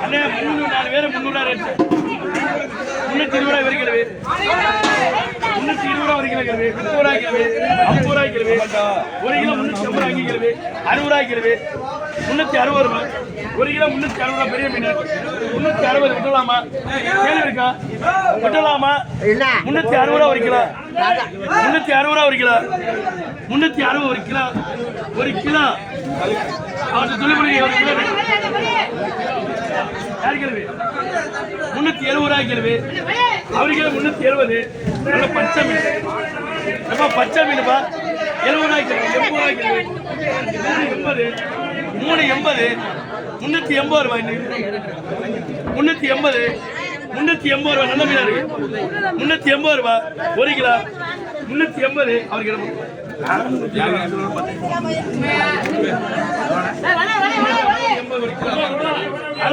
அண்ணே 304 பேர் 300 ரேட் 320 வருகிறது 320 வருகிறது 30 வருகிறது 50 வருகிறது 1 கிலோ 350 வாங்கிக்கிறது 60 வருகிறது 360 ரூபாய் 1 கிலோ 360 ரூபாய் பெரிய மீன் 360 விட்டலாமா கேள்வி இருக்கா விட்டலாமா 360 ரூபாய் 1 கிலோ 360 ரூபாய் 1 கிலோ 360 1 கிலோ 1 கிலோ அவர்கிட்ட சொல்லி கொடுங்க 1 கிலோ யார் கேள்வி 370 ரூபாய் கேள்வி அவருக்கு 370 நல்ல பச்சை மீன் நம்ம பச்சை மீனுப்பா 70 ரூபாய் கேள்வி 80 ரூபாய் கேள்வி 380 380 ரூபாய் 380 ரூபாய் நல்ல மீனா இருக்கு 380 ரூபாய் 1 கிலோ 380 அவருக்கு